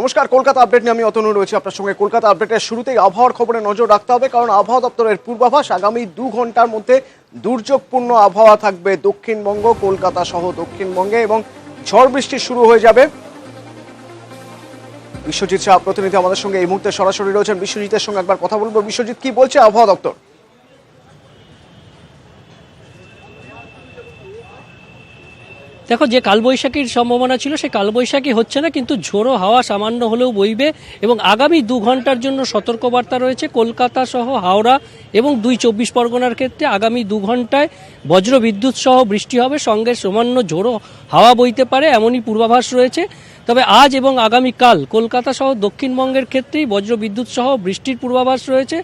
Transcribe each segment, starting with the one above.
নমস্কার, কলকাতা আপডেট নিয়ে আমি অতনু রয়েছে আপনার সঙ্গে। কলকাতা আপডেটের শুরুতেই আবহাওয়ার খবরে নজর রাখতে হবে, কারণ আবহাওয়া দপ্তরের পূর্বাভাস আগামী 2 ঘন্টার মধ্যে দুর্যোগপূর্ণ আবহাওয়া থাকবে দক্ষিণবঙ্গ, কলকাতা সহ দক্ষিণবঙ্গে, এবং ঝড় বৃষ্টি শুরু হয়ে যাবে। বিশ্বজিৎ শাহ প্রতিনিধি আমাদের সঙ্গে এই মুহূর্তে সরাসরি রয়েছেন। বিশ্বজিতের সঙ্গে একবার কথা বলবো। বিশ্বজিৎ, কি বলছে আবহাওয়া দপ্তর? দেখো, যে কালবৈশাখীর সম্ভাবনা ছিল সে কালবৈশাখী হচ্ছে না, কিন্তু ঝোড়ো হাওয়া সামান্য হলেও বইবে এবং আগামী 2 ঘন্টার জন্য সতর্কবার্তা রয়েছে কলকাতা সহ হাওড়া এবং 2 চব্বিশ পরগনার ক্ষেত্রে। আগামী 2 ঘন্টায় বজ্র বিদ্যুৎ সহ বৃষ্টি হবে, সঙ্গে সামান্য ঝোড়ো হাওয়া বইতে পারে, এমনই পূর্বাভাস রয়েছে। তবে আজ এবং আগামীকাল কলকাতা সহ দক্ষিণবঙ্গের ক্ষেত্রেই বজ্র বিদ্যুৎ সহ বৃষ্টির পূর্বাভাস রয়েছে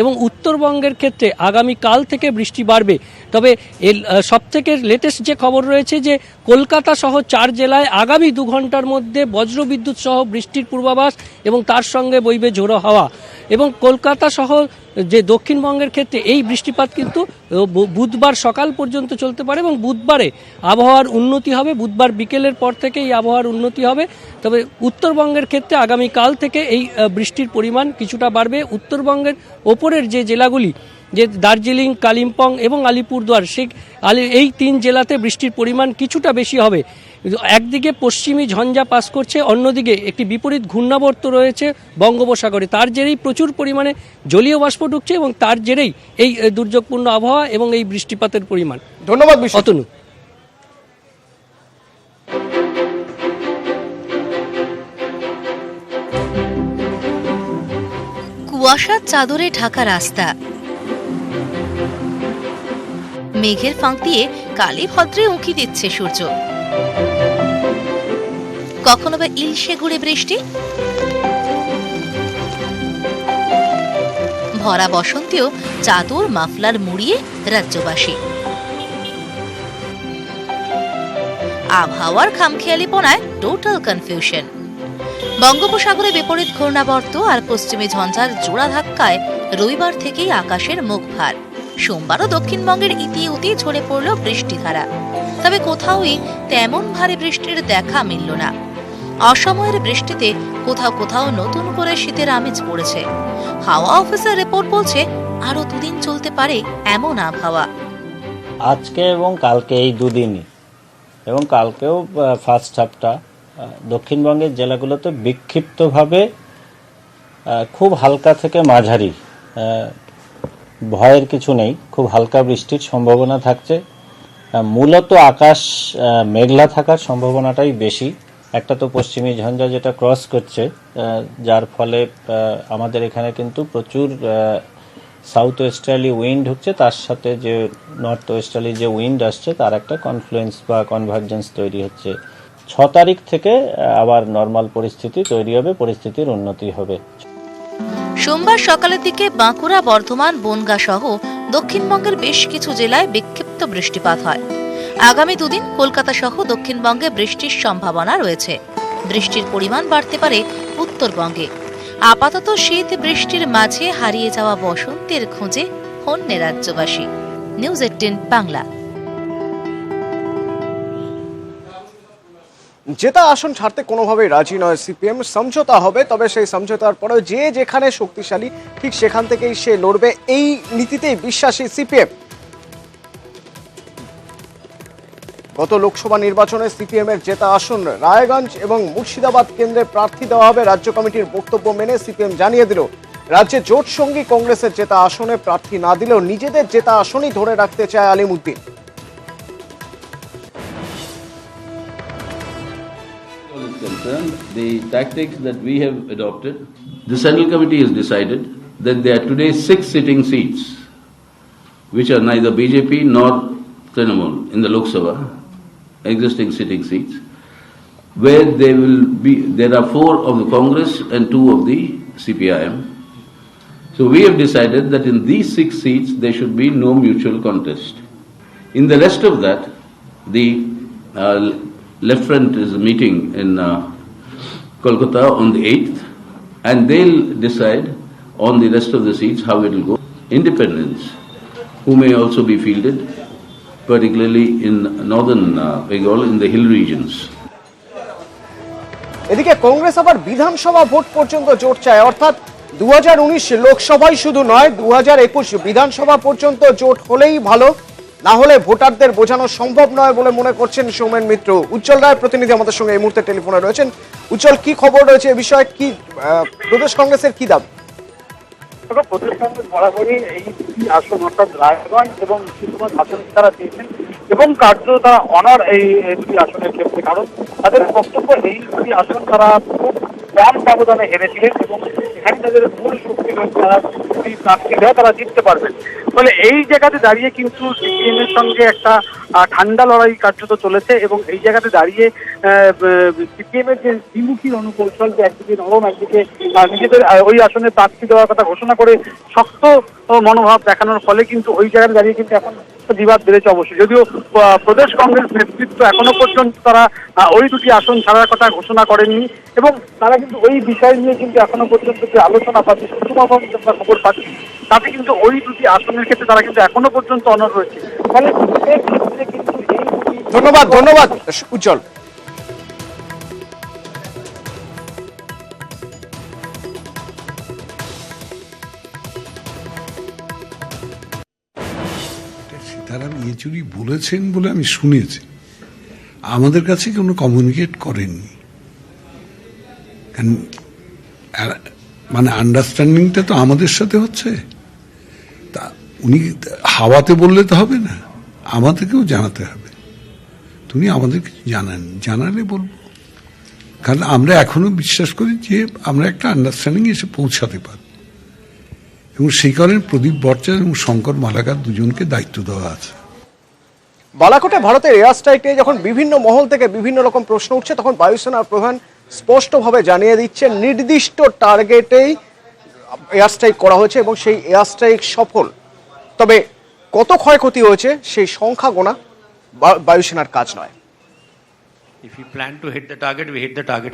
এবং উত্তরবঙ্গের ক্ষেত্রে আগামীকাল থেকে বৃষ্টি বাড়বে। তবে এর সবথেকে লেটেস্ট যে খবর রয়েছে যে কলকাতা সহ 4 জেলায় আগামী 2 ঘন্টার মধ্যে বজ্র বিদ্যুৎ সহ বৃষ্টির পূর্বাভাস এবং তার সঙ্গে বইবে ঝোড়ো হাওয়া। এবং কলকাতা সহ যে দক্ষিণবঙ্গের ক্ষেত্রে এই বৃষ্টিপাত কিন্তু বুধবার সকাল পর্যন্ত চলতে পারে এবং বুধবারে আবহাওয়ার উন্নতি হবে। বুধবার বিকেলের পর থেকে এই আবহাওয়ার উন্নতি হবে। তবে উত্তরবঙ্গের ক্ষেত্রে আগামীকাল থেকে এই বৃষ্টির পরিমাণ কিছুটা বাড়বে। উত্তরবঙ্গের ওপরের যে জেলাগুলি, যে দার্জিলিং, কালিম্পং এবং আলিপুরদুয়ার, এই 3 জেলাতে বৃষ্টির পরিমাণ কিছুটা বেশি হবে। একদিকে পশ্চিমী ঝঞ্ঝা পাস করছে, অন্যদিকে একটি বিপরীত ঘূর্ণাবর্ত রয়েছে বঙ্গোপসাগরে। তার জেরেই প্রচুর পরিমাণে জলীয় বাষ্প ঢুকছে এবং তার জেরেই এই দুর্যোগপূর্ণ আবহাওয়া এবং এই বৃষ্টিপাতের পরিমাণ। ধন্যবাদ অতনু। কুয়াশার চাদরে ঢাকা রাস্তা, মেঘের ফাঁক দিয়ে কালী ভদ্রে উঁকি দিচ্ছে সূর্য। কখনো বা ইলশে গুড়ে বৃষ্টি, ভরা বসন্তেও চাদর মাফলার মুড়িয়ে রাজ্যবাসী। আবহাওয়ার খামখেয়ালিপনায় টোটাল কনফিউশন। বঙ্গোপসাগরে বিপরীত ঘূর্ণাবর্ত আর পশ্চিমী ঝঞ্ঝার জোড়া ধাক্কায় রবিবার থেকেই আকাশের মুখ ভার। সোমবারও দক্ষিণবঙ্গের ইতিউতি ঝরে পড়ল বৃষ্টিধারা। তবে কোথাওই তেমন ভারী বৃষ্টির দেখা মিলল না। অসময়ের বৃষ্টিতে কোথাও কোথাও নতুন করে শীতের আমেজ পড়েছে। হাওয়া অফিসের রিপোর্ট বলছে আরো 2 দিন চলতে পারে এমন আবহাওয়া। আজকে এবং কালকে এই 2 দিনই, এবং কালকেও ফার্স্ট হাফটা দক্ষিণবঙ্গের জেলাগুলোতে বিক্ষিপ্তভাবে খুব হালকা থেকে মাঝারি, ভয়ের কিছু নেই, খুব হালকা বৃষ্টির সম্ভাবনা থাকছে। মূলত আকাশ মেঘলা থাকার সম্ভাবনাটাই বেশি। একটা তো পশ্চিমী ঝঞ্ঝা যেটা ক্রস করছে, যার ফলে আমাদের এখানে কিন্তু প্রচুর সাউথ ওয়েস্টার্লি উইন্ড ঢুকছে, তার সাথে যে নর্থ ওয়েস্টার্লি যে উইন্ড আসছে তার একটা কনফ্লুয়েন্স বা কনভার্জেন্স তৈরি হচ্ছে। 6 তারিখ থেকে আবার নর্মাল পরিস্থিতি তৈরি হবে, পরিস্থিতির উন্নতি হবে। সোমবার সকালের দিকে বাঁকুড়া, বর্ধমান, বনগাঁ সহ দক্ষিণবঙ্গের বেশ কিছু জেলায় বিক্ষিপ্ত বৃষ্টিপাত হয়। আগামী 2 দিন কলকাতা সহ দক্ষিণবঙ্গে বৃষ্টির সম্ভাবনা রয়েছে। বৃষ্টির পরিমাণ বাড়তে পারে উত্তরবঙ্গে। আপাতত শীত বৃষ্টির মাঝে হারিয়ে যাওয়া বসন্তের খোঁজে হন্যে রাজ্যবাসী। নিউজ 18 বাংলা। জেতা আসন ছাড়তে কোনোভাবেই রাজি নয় সিপিএম। সমঝোতা হবে, তবে সেই সমঝোতার পরেও যে যেখানে শক্তিশালী ঠিক সেখান থেকেই সে লড়বে, এই নীতিতেই বিশ্বাসী সিপিএম। গত লোকসভা নির্বাচনে সিপিএম এর জেতা আসন রায়গঞ্জ এবং মুর্শিদাবাদ কেন্দ্রে প্রার্থী দেওয়া হবে। রাজ্য কমিটির বক্তব্য মেনে সিপিএম জানিয়ে দিল, রাজ্যে জোট সঙ্গী কংগ্রেসের জেতা আসনে প্রার্থী না দিলেও নিজেদের জেতা আসনই ধরে রাখতে চায় Alimuddin. The tactics that we have adopted, the Central Committee has decided that there are today 6 sitting seats, which are neither BJP nor Trinamool in the Lok Sabha, existing sitting seats, where there are 4 of the Congress and 2 of the CPIM. So we have decided that in these 6 seats there should be no mutual contest. In the rest of that, the Left Front is meeting in Kolkata on the 8th, and they'll decide on the rest of the seats how it will go. Independents, who may also be fielded, particularly in northern Bengal, in the hill regions. এদিকে কংগ্রেস আবার বিধানসভা vote পর্যন্ত জোট চায়, অর্থাৎ 2019 লোকসভায় শুধু নয় 2021 বিধানসভা পর্যন্ত জোট হলেই ভালো, না হলে ভোটারদের বোঝানো সম্ভব নয় বলে মনে করছেন সৌমেন মিত্র। উজ্জ্বল রায় প্রতিনিধি আমাদের সঙ্গে এই মুহূর্তে টেলিফোনে রয়েছেন। উজ্জ্বল, কি খবর রয়েছে এ বিষয়ে, কি প্রদেশ কংগ্রেসের কি দাবি? প্রদেশ কংগ্রেস বরাবরই এই দুটি আসন অর্থাৎ রায়গঞ্জ এবং মুর্শিদাবাদ আসন তারা চেয়েছেন এবং কার্য তারা অনার এই দুটি আসনের ক্ষেত্রে, কারণ তাদের বক্তব্য এই দুটি আসন তারা খুব কম ব্যবধানে হেরেছিলেন এবং এখানে তাদের মূল শক্তি রয়েছে, তারা দুটি প্রার্থী দেয় তারা জিততে পারবেন। ফলে এই জায়গাতে দাঁড়িয়ে কিন্তু সিপিএম এর সঙ্গে একটা ঠান্ডা লড়াই কার্যত চলেছে এবং এই জায়গাতে দাঁড়িয়ে সিপিএম এর যে দ্বিমুখী রণকৌশল, যে একদিকে নরম একদিকে নিজেদের ওই আসনে প্রার্থী দেওয়ার কথা ঘোষণা করে শক্ত মনোভাব দেখানোর ফলে কিন্তু ওই জায়গায় দাঁড়িয়ে কিন্তু এখন বিবাদ বেড়েছে অবশ্যই। যদিও প্রদেশ কংগ্রেস নেতৃত্ব এখনো পর্যন্ত তারা ওই দুটি আসন ছাড়ার কথা ঘোষণা করেননি এবং তারা কিন্তু ওই বিষয় নিয়ে কিন্তু এখনো পর্যন্ত যে আলোচনা পাচ্ছি, আমরা খবর পাচ্ছি, তাতে কিন্তু ওই দুটি আসনের ক্ষেত্রে তারা কিন্তু এখনো পর্যন্ত অনড় রয়েছে। ফলে এর ক্ষেত্রে কিন্তু এই ধন্যবাদ উজ্জ্বল। সীতারাম ইয়েচুরি বলেছেন বলে আমি শুনেছি, আমাদের কাছে কোনো কমিউনিকেট করেননি। মানে আন্ডারস্ট্যান্ডিংটা তো আমাদের সাথে হচ্ছে, তা উনি হাওয়াতে বললে তো হবে না, আমাদেরকেও জানাতে হবে। তুমি আমাদেরকে জানালে বলবো, কারণ আমরা এখনো বিশ্বাস করি যে আমরা একটা আন্ডারস্ট্যান্ডিং এসে পৌঁছাতে পারি এবং সেই কারণে প্রদীপ ভট্টাচার্য এবং শঙ্কর মালাকার দুজনকে দায়িত্ব দেওয়া আছে। বালাকোটে ভারতের এয়ার স্ট্রাইক নিয়ে যখন বিভিন্ন মহল থেকে বিভিন্ন রকম প্রশ্ন উঠছে, তখন বায়ুসেনার প্রধান স্পষ্টভাবে জানিয়ে দিচ্ছেন নির্দিষ্ট টার্গেটেই এয়ার স্ট্রাইক করা হয়েছে এবং সেই এয়ার স্ট্রাইক সফল। তবে কত ক্ষয়ক্ষতি হয়েছে সেই সংখ্যা গোনা বায়ুসেনার কাজ নয়। If we plan to hit the target, we hit the target.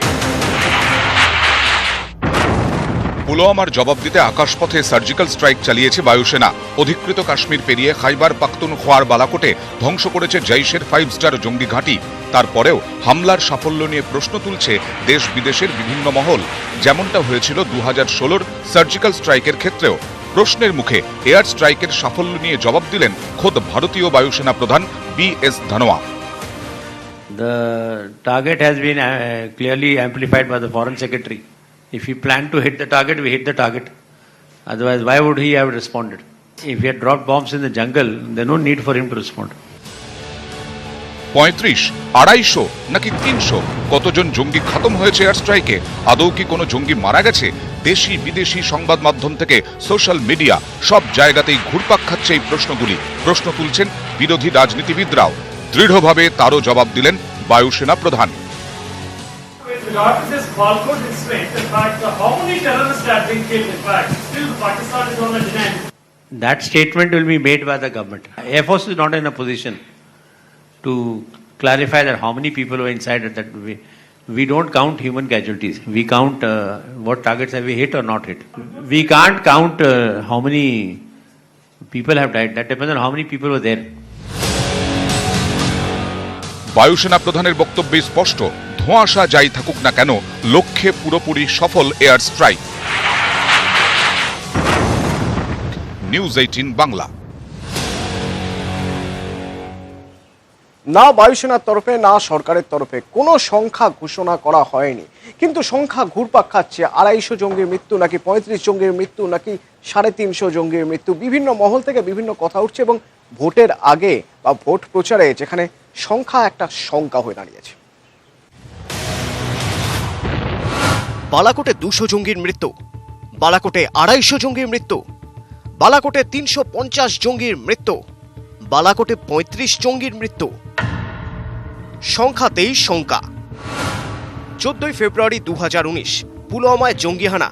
পুলওয়ামার জবাব দিতে আকাশপথে সার্জিক্যাল স্ট্রাইক চালিয়েছে বায়ুসেনা। অধিকৃত কাশ্মীর পেরিয়ে খাইবার পাখতুনখোয়ার বালাকোটে ধ্বংস করেছে জৈশের 5 স্টার জঙ্গি ঘাঁটি। তারপরেও হামলার সাফল্য নিয়ে প্রশ্ন তুলছে দেশ বিদেশের বিভিন্ন মহল, যেমনটা হয়েছিল 2016 সার্জিক্যাল স্ট্রাইকের ক্ষেত্রেও। প্রশ্নের মুখে এয়ার স্ট্রাইকের সাফল্য নিয়ে জবাব দিলেন খোদ ভারতীয় বায়ুসেনা প্রধান BS Dhanoa. The target has been clearly amplified by the Foreign Secretary. If he planned to hit the target, we hit the target. Otherwise, why would he have responded? If he had dropped bombs in the jungle, there's no need for him to respond. 35, 250 নাকি 300 কতজন জঙ্গি খতম হয়েছে air স্ট্রাইকে? আদৌ কি কোনো জঙ্গি মারা গেছে? দেশি বিদেশি সংবাদ মাধ্যম থেকে সোশ্যাল মিডিয়া সব জায়গাতেই ঘুরপাক খাচ্ছে এই প্রশ্নগুলি। প্রশ্ন তুলছেন বিরোধী রাজনীতিবিদরাও। দৃঢ়ভাবে তারও জবাব দিলেন বায়ুসেনা প্রধান। Regarding this Balkot incident, in fact, how many terrorists have been killed? In fact, still Pakistan is on the demand. That statement will be made by the government. Air Force is not in a position to clarify that how many people were inside that we don't count human casualties. We count what targets have we hit or not hit. We can't count how many people have died. That depends on how many people were there. বায়ুসেনা প্রধানের বক্তব্যে স্পষ্ট, ধোঁয়াশা যাই থাকুক না কেন, লক্ষ্যে পুরোপুরি সফল এয়ার স্ট্রাইক। নিউজ 18 বাংলা। না বায়ুসেনার তরফে না সরকারের তরফে কোনো সংখ্যা ঘোষণা করা হয়নি, কিন্তু সংখ্যা ঘুরপাক খাচ্ছে। 250 জঙ্গির মৃত্যু নাকি 35 জঙ্গির মৃত্যু নাকি 350 জঙ্গির মৃত্যু, বিভিন্ন মহল থেকে বিভিন্ন কথা উঠছে এবং ভোটের আগে বা ভোট প্রচারে যেখানে সংখ্যা একটা শঙ্কা হয়ে দাঁড়িয়েছে। বালাকোটে 200 জঙ্গির মৃত্যু, বালাকোটে 250 জঙ্গির মৃত্যু, বালাকোটে 350 জঙ্গির মৃত্যু, বালাকোটে 35 জঙ্গির মৃত্যু, সংখ্যাতেই শঙ্কা। 14 ফেব্রুয়ারি 2019 পুলওয়ামায় জঙ্গি হানা।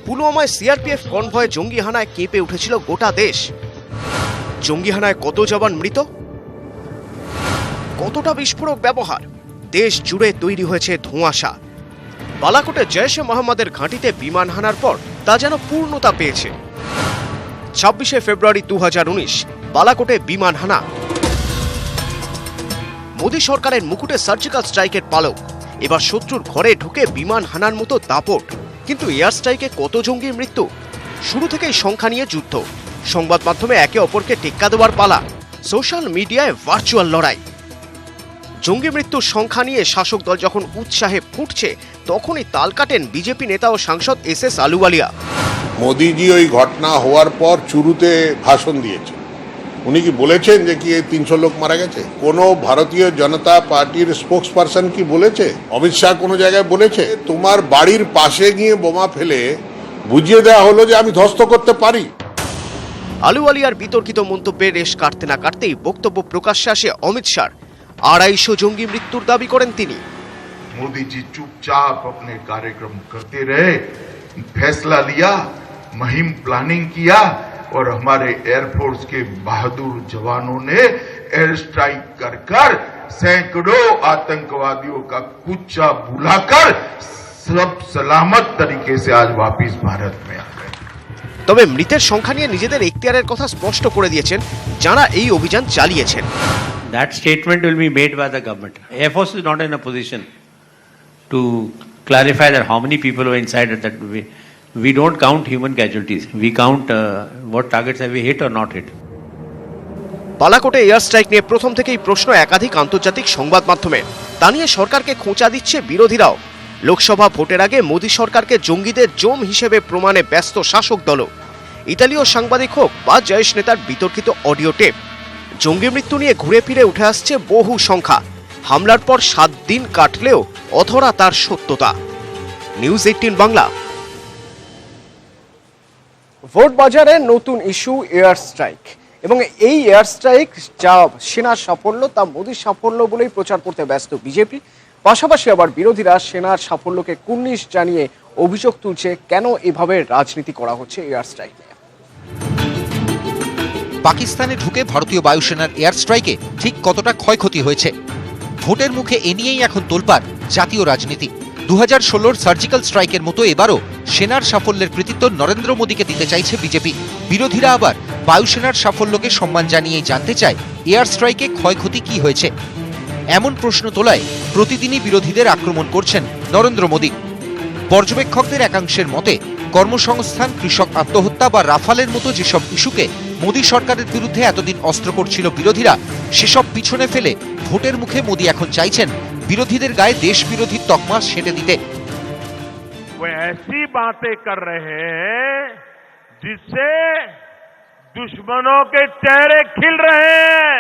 পুলওয়ামায় সিআরপিএফ কনভয় জঙ্গি হানায় কেঁপে উঠেছিল গোটা দেশ। জঙ্গি হানায় কত জওয়ান মৃত, কতটা বিস্ফোরক ব্যবহার, দেশ জুড়ে তৈরি হয়েছে ধোঁয়াশা। বালাকোটে জৈশে মোহাম্মদের ঘাঁটিতে বিমান হানার পর তা যেন পূর্ণতা পেয়েছে। 26 ফেব্রুয়ারি 2019 বালাকোটে বিমান হানা। মোদী সরকারের মুকুটে সার্জিক্যাল স্ট্রাইকের পালক। এবার শত্রুর ঘরে ঢুকে বিমান হানার মতো দাপট। কিন্তু এয়ার স্ট্রাইকে কত জঙ্গির মৃত্যু? শুরু থেকেই সংখ্যা নিয়ে যুদ্ধ, সংবাদ মাধ্যমে একে অপরকে টেক্কা দেওয়ার পালা, সোশ্যাল মিডিয়ায় ভার্চুয়াল লড়াই। জঙ্গি মৃত্যুর সংখ্যা নিয়ে শাসক দল যখন উৎসাহে ফুটছে, তখনই তাল কাটেন বিজেপি নেতা ও সাংসদ এস আলুওয়ালিয়া। মোদিজি ওই ঘটনা হওয়ার পর চুরুতে ভাষণ দিয়েছে। উনি কি বলেছেন যে কি 300 লোক মারা গেছে? কোনো ভারতীয় জনতা পার্টির স্পোক্স পারসন কি বলেছে? অমিত শাহ কোনো জায়গায় বলেছে? তোমার বাড়ির পাশে গিয়ে বোমা ফেলে বুঝিয়ে দেওয়া হলো যে আমি ধ্বস্ত করতে পারি। আলুওয়ালিয়ার বিতর্কিত মন্তব্যে রেশ কাটতে না কাটতেই বক্তব্য প্রকাশ্যে আসে অমিত শাহ। 250 জঙ্গি মৃত্যুর দাবি করেন তিনি। मोदी जी चुपचाप अपने कार्यक्रम करते रहे, फैसला लिया, मुहिम प्लानिंग किया और हमारे एयरफोर्स के बहादुर जवानों ने एयर स्ट्राइक कर कर सैकड़ों आतंकवादियों का कुच्चा बुलाकर सब सलामत तरीके से आज वापस भारत में आ गए। তবে মৃতের সংখ্যা নিয়ে নিজেদের এখতিয়ারের কথা স্পষ্ট করে দিয়েছেন যারা এই অভিযান চালিয়েছেন। That statement will be made by the government. Air Force is not in a position to clarify that how many people were inside that we don't count human casualties. We count what targets have we hit or not hit. বালাকোটে air strike নিয়ে প্রথম থেকেই প্রশ্ন একাধিক আন্তর্জাতিক সংবাদ মাধ্যমে। তা নিয়ে সরকারকে খোঁচা দিচ্ছে বিরোধীরাও। লোকসভা ভোটের আগে মোদী সরকারকে জঙ্গিদের জম হিসেবে প্রমাণে ব্যস্ত শাসক দলও। ইতালীয় সাংবাদিক হোক বা জয়েশ নেতার বিতর্কিত অডিও টেপ, জঙ্গি মৃত্যু নিয়ে ঘুরে ফিরে উঠে আসছে বহু সংখ্যা। হামলার পর 7 দিন কাটলেও অধরা তার সত্যতা। নিউজ 18 বাংলা। ভোট বাজারে নতুন ইস্যু এয়ার স্ট্রাইক, এবং এই এয়ার স্ট্রাইক যা সেনার সাফল্য তা মোদীর সাফল্য বলেই প্রচার করতে ব্যস্ত বিজেপি। পাশাপাশি আবার বিরোধীরা সেনার সাফল্যকে কুর্নিশ জানিয়ে অভিযোগ তুলছে কেন এভাবে রাজনীতি করা হচ্ছে এয়ার স্ট্রাইক নিয়ে। পাকিস্তানে ঢুকে ভারতীয় বায়ুসেনার এয়ার স্ট্রাইকে ঠিক কতটা ক্ষয়ক্ষতি হয়েছে, ভোটের মুখে এ নিয়েই এখন তোলপাড় জাতীয় রাজনীতি। 2016 সার্জিক্যাল স্ট্রাইকের মতো এবারও সেনার সাফল্যের কৃতিত্ব নরেন্দ্র মোদীকে দিতে চাইছে বিজেপি। বিরোধীরা আবার বায়ুসেনার সাফল্যকে সম্মান জানিয়েই জানতে চায় এয়ার স্ট্রাইকে ক্ষয়ক্ষতি কি হয়েছে। এমন প্রশ্ন তোলায় প্রতিদিনই বিরোধীদের আক্রমণ করছেন নরেন্দ্র মোদী। পর্যবেক্ষকদের একাংশের মতে কর্মসংস্থান, কৃষক আত্মহত্যা বা রাফালের মতো যেসব ইস্যুকে মোদী সরকারের বিরুদ্ধে এতদিন অস্ত্র করছিল বিরোধীরা, সেসব পিছনে ফেলে ভোটের মুখে মোদী এখন চাইছেন বিরোধীদের গায়ে দেশ বিরোধী তকমা সেঁটে দিতে। वो ऐसी बातें कर रहे हैं जिससे दुश्मनों के चेहरे खिल रहे हैं।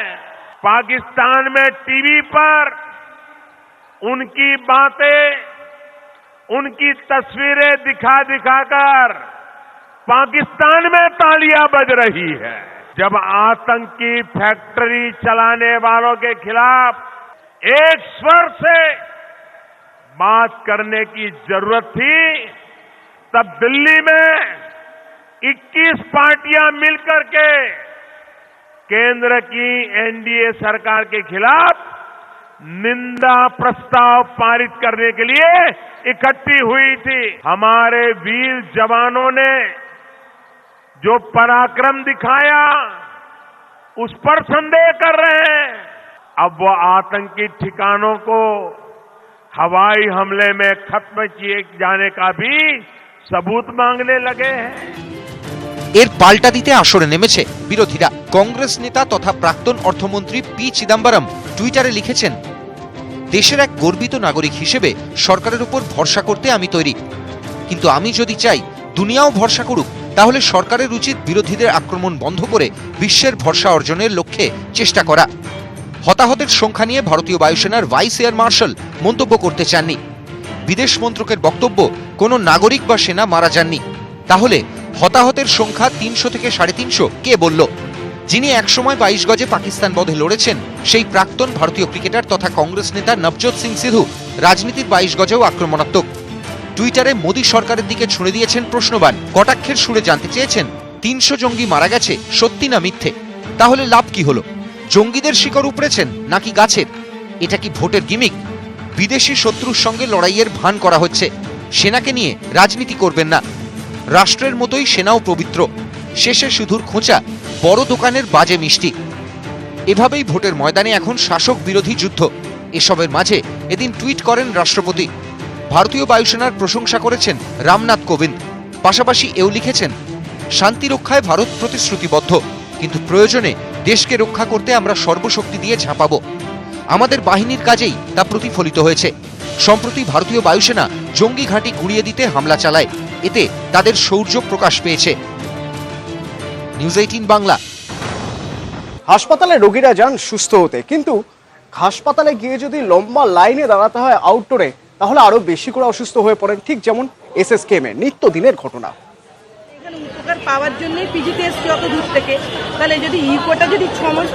पाकिस्तान में टीवी पर उनकी बातें, उनकी तस्वीरें दिखा दिखाकर पाकिस्तान में तालियां बज रही है। जब आतंकी फैक्ट्री चलाने वालों के खिलाफ एक स्वर से बात करने की जरूरत थी, तब दिल्ली में 21 पार्टियां मिलकर के केंद्र की एनडीए सरकार के खिलाफ निंदा प्रस्ताव पारित करने के लिए इकट्ठी हुई थी। हमारे वीर जवानों ने जो पराक्रम दिखाया उस पर संदेह कर रहे हैं। अब वो आतंकी ठिकानों को हवाई हमले में खत्म किए जाने का भी सबूत मांगने लगे हैं। এর পাল্টা দিতে আসরে নেমেছে বিরোধীরা। কংগ্রেস নেতা তথা প্রাক্তন অর্থমন্ত্রী পি চিদাম্বরম টুইটারে লিখেছেন, দেশের এক গর্বিত নাগরিক হিসেবে সরকারের উপর ভরসা করতে আমি তৈরি, কিন্তু আমি যদি চাই দুনিয়াও ভরসা করুক, তাহলে সরকারের উচিত বিরোধীদের আক্রমণ বন্ধ করে বিশ্বের ভরসা অর্জনের লক্ষ্যে চেষ্টা করা। হতাহতের সংখ্যা নিয়ে ভারতীয় বায়ুসেনার ভাইস এয়ার মার্শাল মন্তব্য করতে চাননি। বিদেশ মন্ত্রকের বক্তব্য, কোনো নাগরিক বা সেনা মারা যাননি। তাহলে হতাহতের সংখ্যা 300 থেকে 350 কে বলল? যিনি একসময় 22 গজে পাকিস্তান বধে লড়েছেন সেই প্রাক্তন ভারতীয় ক্রিকেটার তথা কংগ্রেস নেতা নবজোৎ সিং সিধু রাজনীতির 22 গজেও আক্রমণাত্মক। টুইটারে মোদী সরকারের দিকে ছুঁড়ে দিয়েছেন প্রশ্নবাণ, কটাক্ষের সুরে জানতে চেয়েছেন 300 জঙ্গি মারা গেছে সত্যি না মিথ্যে? তাহলে লাভ কি হলো? জঙ্গিদের শিকড় উপড়েছেন নাকি গাছের? এটা কি ভোটের গিমিক? বিদেশি শত্রুর সঙ্গে লড়াইয়ের ভান করা হচ্ছে। সেনাকে নিয়ে রাজনীতি করবেন না। রাষ্ট্রের মতোই সেনাও পবিত্র। শেষে শুধুর খোঁচা বড় দোকানের বাজে মিষ্টি। এভাবেই ভোটের ময়দানে এখন শাসক বিরোধী যুদ্ধ। এসবের মাঝে এদিন টুইট করেন রাষ্ট্রপতি। ভারতীয় বায়ুসেনার প্রশংসা করেছেন রামনাথ কোবিন্দ। পাশাপাশি এও লিখেছেন, শান্তি রক্ষায় ভারত প্রতিশ্রুতিবদ্ধ, কিন্তু প্রয়োজনে দেশকে রক্ষা করতে আমরা সর্বশক্তি দিয়ে ঝাঁপাবো। আমাদের বাহিনীর কাজেই তা প্রতিফলিত হয়েছে। সম্প্রতি ভারতীয় বায়ুসেনা জঙ্গি ঘাঁটি গুঁড়িয়ে দিতে হামলা চালায়, এতে তাদের শৌর্য প্রকাশ পেয়েছে। নিউজ 18 বাংলা। হাসপাতালে রোগীরা যান সুস্থ হতে, কিন্তু হাসপাতালে গিয়ে যদি লম্বা লাইনে দাঁড়াতে হয় আউটডোরে, তাহলে আরো বেশি করে অসুস্থ হয়ে পড়েন, ঠিক যেমন এসএসকেএম এর নিত্যদিনের ঘটনা। এখানে উপকার পাওয়ার জন্যই পিজিতে এসছি অত দূর থেকে, তাহলে যদি ইকোটা যদি 6 মাস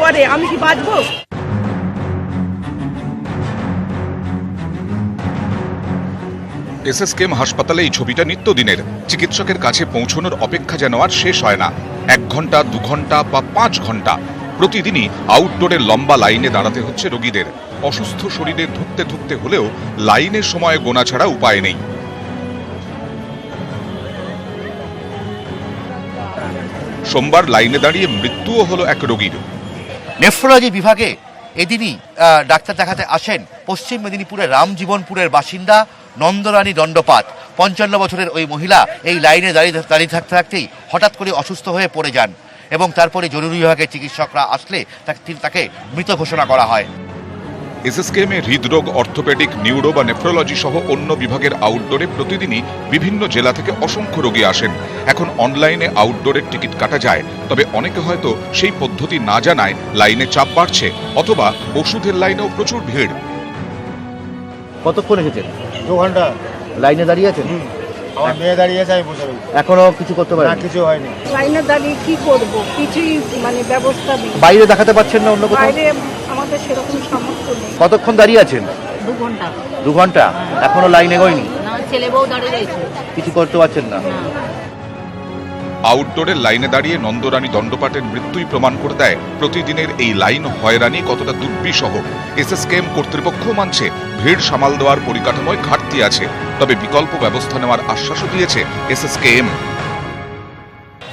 পরে আমি কি বাঁচবো? এসএসকেএম হাসপাতালে এই ছবিটা নিত্যদিনের। চিকিৎসকের কাছে পৌঁছানোর অপেক্ষা যেন আর শেষ হয় না। 1 ঘন্টা, 2 ঘন্টা বা 5 ঘন্টা প্রতিদিনই আউটডোরে লম্বা লাইনে দাঁড়াতে হচ্ছে রোগীদের। অসুস্থ শরীরে ধুঁকতে ধুঁকতে হলেও লাইনের সময় গোনা ছাড়া উপায় নেই। সোমবার লাইনে দাঁড়িয়ে মৃত্যুও হলো এক রোগীর। নেফ্রোলজি বিভাগে এদিনই ডাক্তার দেখাতে আসেন পশ্চিম মেদিনীপুরের রামজীবনপুরের বাসিন্দা নন্দরানী দণ্ডপাত। 55 বছরের ওই মহিলা এই লাইনে দাঁড়িয়ে থাকতে থাকতেই হঠাৎ করে অসুস্থ হয়ে পড়ে যান এবং তারপরে জরুরি বিভাগের চিকিৎসকরা আসলে তাকে মৃত ঘোষণা করা হয়। এসএসকেএম এ হৃদরোগ, অর্থোপেডিক, নিউরো বা নেফ্রোলজি সহ অন্য বিভাগের আউটডোরে প্রতিদিনই বিভিন্ন জেলা থেকে অসংখ্য রোগী আসেন। এখন অনলাইনে আউটডোরের টিকিট কাটা যায়, তবে অনেকে হয়তো সেই পদ্ধতি না জানায় লাইনে চাপ বাড়ছে, অথবা ওষুধের লাইনেও প্রচুর ভিড়। কতক্ষণ এসেছেন? 2 ঘন্টা লাইনে দাঁড়িয়ে আছেন? আমার মেয়ে দাঁড়িয়ে আছে, আমি বসে রয়েছি। এখনো কিছু করতে পারেন? কিছু হয়নি। লাইনে দাঁড়িয়ে কি করব? কিছুই ব্যবস্থা নেই। বাইরে দেখাতে পাচ্ছেন না অন্য কোথাও? বাইরে আমাদের সেরকম সামর্থ্য নেই। কতক্ষণ দাঁড়িয়ে আছেন? 2 ঘন্টা। 2 ঘন্টা? এখনো লাইন এগোয়নি? না, ছেলে বউ দাঁড়িয়ে রয়েছে। কিছু করতে পারছেন না? আউটডোরের লাইনে দাঁড়িয়ে নন্দরানী দণ্ডপাটের মৃত্যুই প্রমাণ করে দেয় প্রতিদিনের এই লাইন হয়রানি কতটা দুর্বিষহ। এসএসকেএম কর্তৃপক্ষ মানছে ভিড় সামাল দেওয়ার পরিকাঠামোয় ঘাটতি আছে, তবে বিকল্প ব্যবস্থা নেওয়ার আশ্বাসও দিয়েছে এসএসকেএম।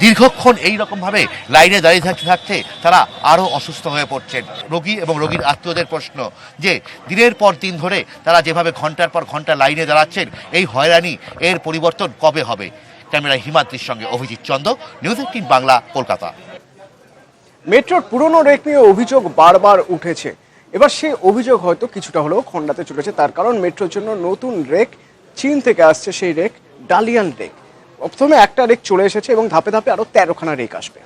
দীর্ঘক্ষণ এইরকম ভাবে লাইনে দাঁড়িয়ে থাকতে থাকতে তারা আরো অসুস্থ হয়ে পড়ছেন। রোগী এবং রোগীর আত্মীয়দের প্রশ্ন যে দিনের পর দিন ধরে তারা যেভাবে ঘন্টার পর ঘন্টা লাইনে দাঁড়াচ্ছেন, এই হয়রানি এর পরিবর্তন কবে হবে? ক্যামেরা হিমাদ্রির সঙ্গে অভিজিৎ চন্দ, নিউজ 18 বাংলা, কলকাতা। মেট্রোর পুরনো রেক নিয়ে অভিযোগ বারবার উঠেছে। এবার সেই অভিযোগ হয়তো কিছুটা হলেও খণ্ডাতে চলেছে, তার কারণ মেট্রোর জন্য নতুন রেক চীন থেকে আসছে। সেই রেক ডালিয়ান রেক। প্রথমে একটা রেক চলে এসেছে এবং ধাপে ধাপে আরো 13খানা রেক আসবে।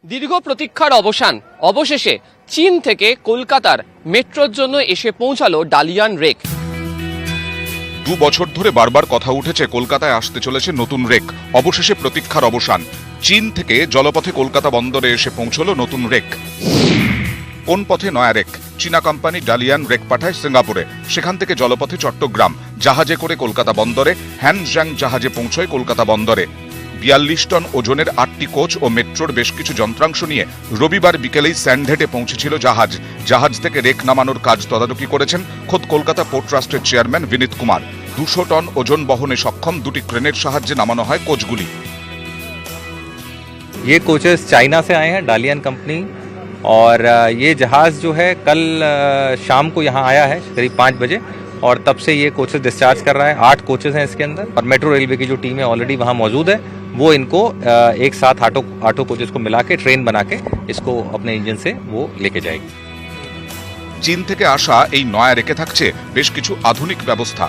দীর্ঘ প্রতীক্ষার অবসান, অবশেষে চীন থেকে কলকাতার মেট্রোর জন্য এসে পৌঁছালো ডালিয়ান রেক। 2 বছর ধরে বারবার কথা উঠেছে কলকাতায় আসতে চলেছে নতুন রেক। অবশেষে প্রতীক্ষার অবসান। চীন থেকে জলপথে কলকাতা বন্দরে এসে পৌঁছলো নতুন রেক। কোন পথে? নয়া রেক। চীনা কোম্পানি ডালিয়ান রেক পাঠায় সিঙ্গাপুরে, সেখান থেকে জলপথে চট্টগ্রাম, জাহাজে করে কলকাতা বন্দরে, হ্যানজাং জাহাজে পৌঁছয় কলকাতা বন্দরে। 42 টন ওজনের 8টি কোচ ও মেট্রোর বেশ কিছু যন্ত্রাংশ নিয়ে রবিবার বিকেলেই স্যান্ডহেডে পৌঁছেছিল জাহাজ। জাহাজ থেকে রেক নামানোর কাজ তদারকি করেছেন খোদ কলকাতা পোর্ট ট্রাস্টের চেয়ারম্যান বিনীত কুমার। 200 টন ওজন বহনে সক্ষম 2টি ক্রেনের সাহায্যে নামানো হয় কোচগুলি। ये कोचेस चाइना से आए हैं, डालियन कंपनी, और ये जहाज़ जो है कल शाम को यहाँ आया है करीब 5 बजे, और तब से ये कोचेस डिस्चार्ज कर रहा है। 8 कोचेस हैं इसके अंदर, और मेट्रो रेलवे की जो टीम है ऑलरेडी वहाँ मौजूद है। वो इनको एक साथ आठों कोचेस को मिला के ट्रेन बना के इसको अपने इंजन से वो लेके जाएगी। চীন থেকে আসা এই নয়া রেকে থাকছে বেশ কিছু আধুনিক ব্যবস্থা।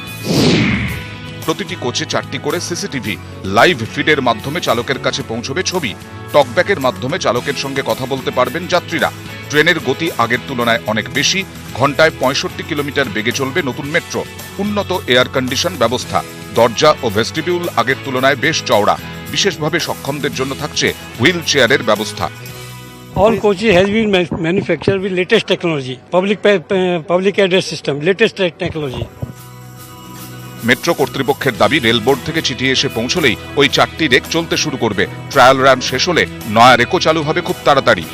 প্রতিটি কোচে 4টি করে সিসিটিভি, লাইভ ফিডের মাধ্যমে চালকের কাছে পৌঁছবে ছবি, টকব্যাকের মাধ্যমে চালকের সঙ্গে কথা বলতে পারবেন যাত্রীরা। ট্রেনের গতি আগের তুলনায় অনেক বেশি, ঘন্টায় 65 কিলোমিটার বেগে চলবে নতুন মেট্রো। উন্নত এয়ার কন্ডিশন ব্যবস্থা, দরজা ও ভেস্টিবিউল আগের তুলনায় বেশ চওড়া। বিশেষভাবে সক্ষমদের জন্য থাকছে হুইল চেয়ারের ব্যবস্থা। All coaches has been manufactured with latest technology, public address system, latest technology. Metro কর্তৃপক্ষের দাবি রেলবোর্ড থেকে চিঠি এসে পৌঁছলেই ওই 4টি রেক চলতে শুরু করবে। ট্রায়াল রান শেষ হলে নয়া রেকও চালু হবে খুব তাড়াতাড়ি।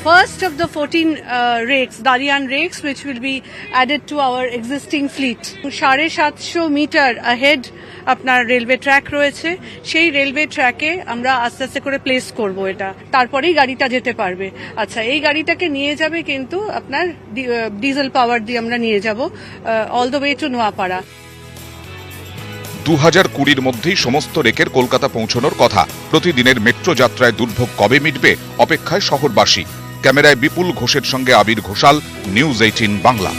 first of the 14 rakes, Dalian rakes, which will be added to our existing fleet. 750 meter ahead আপনার রেলওয়ে ট্র্যাক রয়েছে, সেই রেলওয়ে ট্র্যাকে আমরা আস্তে আস্তে করে প্লেস করব এটা, তারপরেই গাড়িটা যেতে পারবে। আচ্ছা, এই গাড়িটাকে নিয়ে যাবে কিন্তু আপনার ডিজেল পাওয়ার দিয়ে আমরা নিয়ে যাব all the way to Noapara. 2020 মধ্যেই সমস্ত রেকের কলকাতা পৌঁছানোর কথা। প্রতিদিনের মেট্রো যাত্রায় দুর্ভোগ কবে মিটবে অপেক্ষায় শহরবাসী। ক্যামেরায় বিপুল ঘোষের সঙ্গে আবির ঘোষাল, নিউজ 18 বাংলা।